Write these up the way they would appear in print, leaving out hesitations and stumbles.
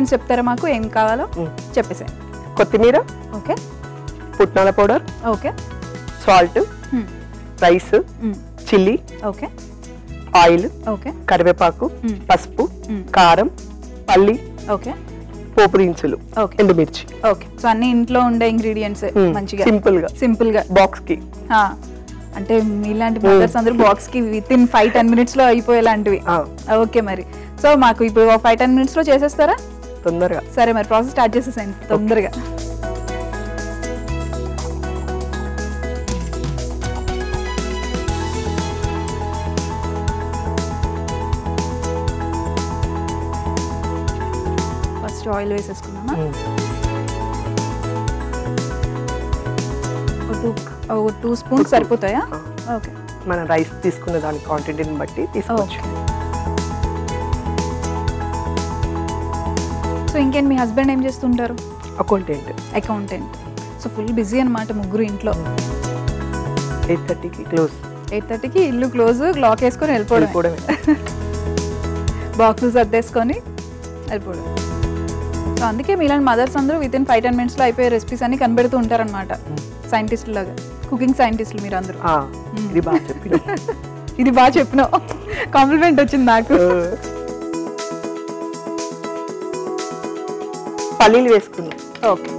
Ingredients చెప్తారా మాకు ఏం కావాలో చెప్పేసేయండి. కొత్తిమీర, ఓకే, పుట్నాల powder, okay, salt, rice, chilli, okay, oil, okay, కరివేపాకు, పసుపు, కారం, పల్లి, ఓకే, పోపు దినుసులు, ఎండుమిర్చి. ఓకే, సో అన్ని ఇంట్లో ఉండే ఇంగ్రీడియంట్స్ మంచిగా సింపుల్ గా బాక్స్ కి. అంటే మీలాంటి మదర్స్ అందరూ బాక్స్ కి విత్ ఇన్ 5-10 minutes లో అయిపోయేలాంటివి. ఓకే, మరి సో మాకు ఇప్పుడు 5-10 minutes లో చేసేస్తారా తొందరగా? సరే, మరి ప్రాసెస్ స్టార్ట్ చేసేసేయండి తొందరగా. ఫస్ట్ ఆయిల్ వేసేసుకున్నామా? 2 స్పూన్స్ సరిపోతాయా? ఓకే, మన రైస్ తీసుకున్న దాని క్వాంటిటీని బట్టి తీసుకోవచ్చు. సో ఇంకేంటి, మీ హస్బెండ్ ఏం చేస్తుంటారు? అకౌంటెంట్. సో ఫుల్ బిజీ అనమాట ముగ్గురు ఇంట్లో. 8:30కి క్లోజ్. 8:30కి ఇల్లు క్లోజ్, లాక్ వేసుకొని వెళ్ళిపోవడం, బాక్స్ సర్దేసుకొని వెళ్ళిపోవడం. సో అందుకే మీలాంటి మదర్స్ అందరూ విత్ ఇన్ 5-10 minutes లో అయిపోయే రెసిపీస్ అన్ని కనిపెడుతూ ఉంటారనమాట. సైంటిస్ట్ లాగా, కుకింగ్ సైంటిస్టులు మీరు అందరూ. ఇది బాగా చెప్పినావు, కాంప్లిమెంట్ వచ్చింది నాకు. పల్లీలు వేసుకున్నాం. ఓకే,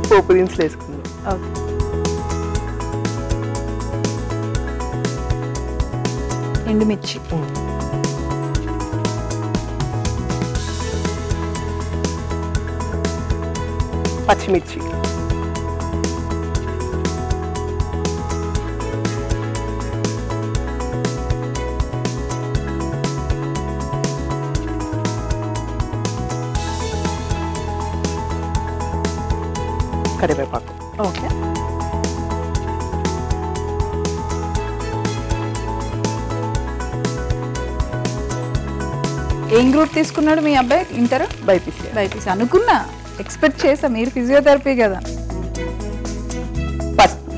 పోపు దినుసులు వేసుకున్నాం. ఓకే, ఎండుమిర్చి, పచ్చిమిర్చి, కరివేపాకు. ఓకే, ఏం గ్రూప్ తీసుకున్నాడు మీ అబ్బాయి? ఇంటర్? బైపీసీ అనుకున్నా, ఎక్స్పెక్ట్ చేసా, మీరు ఫిజియోథెరపీ కదా. పసుపు,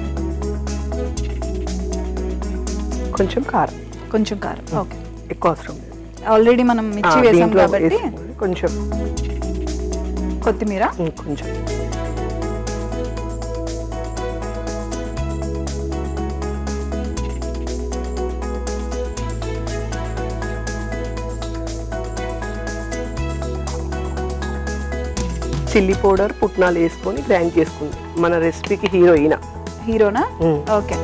కొంచెం కారం. ఓకే, ఎక్కువ అవసరం లేదు, ఆల్రెడీ మనం మిర్చి వేసాం కాబట్టి. కొంచెం కొత్తిమీర, కొంచెం చిల్లీ పౌడర్, పుట్నాలు వేసుకొని గ్రైండ్ చేసుకుంది. మన రెసిపీకి హీరోనా? ఓకే,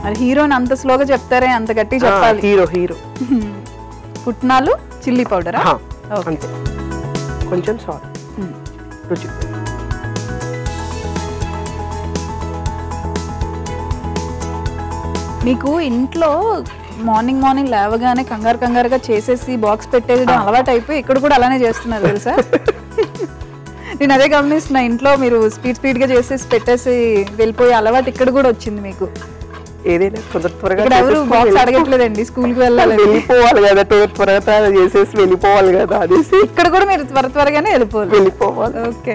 మరి హీరోని అంత స్లోగా చెప్తారే, అంత గట్టి చెప్పాలి. హీరో పుట్నాలు, చిల్లీ పౌడర్, అంతే, కొంచెం సాల్ట్ రుచి. మీకు ఇంట్లో మార్నింగ్ లేవగానే కంగారుగా చేసేసి బాక్స్ పెట్టేయడం అలవాటు అయిపోయి ఇక్కడ కూడా అలానే చేస్తున్నారు తెలుసా? నేను అదే గమనిస్తున్నా, ఇంట్లో మీరు స్పీడ్ గా చేసేసి పెట్టేసి వెళ్ళిపోయే అలవాటు ఇక్కడ కూడా వచ్చింది మీకు. ఏదైనా త్వరగా ఎవరు బాక్స్ అడగట్లేదండి, స్కూల్కి వెళ్ళిపోవాలి కదా, త్వరగా చేసేసి వెళ్ళిపోవాలి కదా అనేసి ఇక్కడ కూడా మీరు త్వరగానే వెళ్ళిపోవాలి. ఓకే,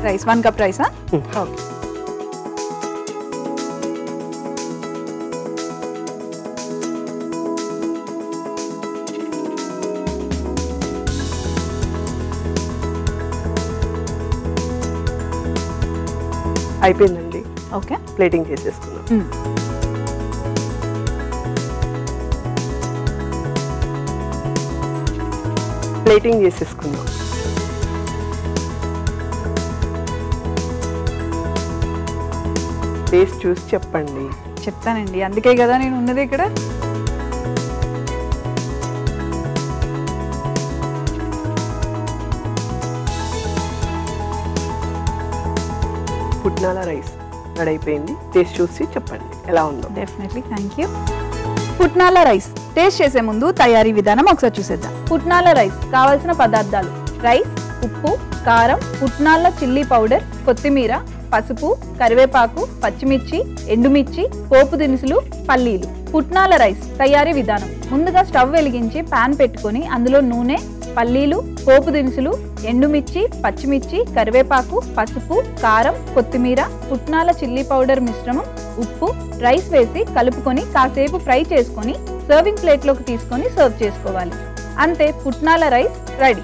రైస్ 1 cup రైసా? ఓకే, అయిపోయిందండి. ఓకే, ప్లేటింగ్ చేసేసుకున్నాం. ప్లేటింగ్ చేసేసుకుందాం. టేస్ట్ చూసి చెప్పండి. చెప్తానండి, అందుకే కదా నేను ఉన్నది ఇక్కడ. పుట్నాల రైస్ రెడీ అయిపోయింది. టేస్ట్ చూసి చెప్పండి ఎలా ఉందో. Definitely, thank you. పుట్నాల రైస్ టేస్ట్ చేసే ముందు తయారీ విధానం ఒకసారి చూసేద్దాం. పుట్నాల రైస్ కావాల్సిన పదార్థాలు: రైస్, ఉప్పు, కారం, పుట్నాల చిల్లీ పౌడర్, కొత్తిమీర, పసుపు, కరివేపాకు, పచ్చిమిర్చి, ఎండుమిర్చి, పోపు దినుసులు, పల్లీలు. పుట్నాల రైస్ తయారీ విధానం: ముందుగా స్టవ్ వెలిగించి పాన్ పెట్టుకొని అందులో నూనె, పల్లీలు, పోపు దినుసులు, ఎండుమిర్చి, పచ్చిమిర్చి, కరివేపాకు, పసుపు, కారం, కొత్తిమీర, పుట్నాల చిల్లీ పౌడర్ మిశ్రమం, ఉప్పు, రైస్ వేసి కలుపుకొని కాసేపు ఫ్రై చేసుకొని సర్వింగ్ ప్లేట్లోకి తీసుకొని సర్వ్ చేసుకోవాలి. అంతే, పుట్నాల రైస్ రెడీ.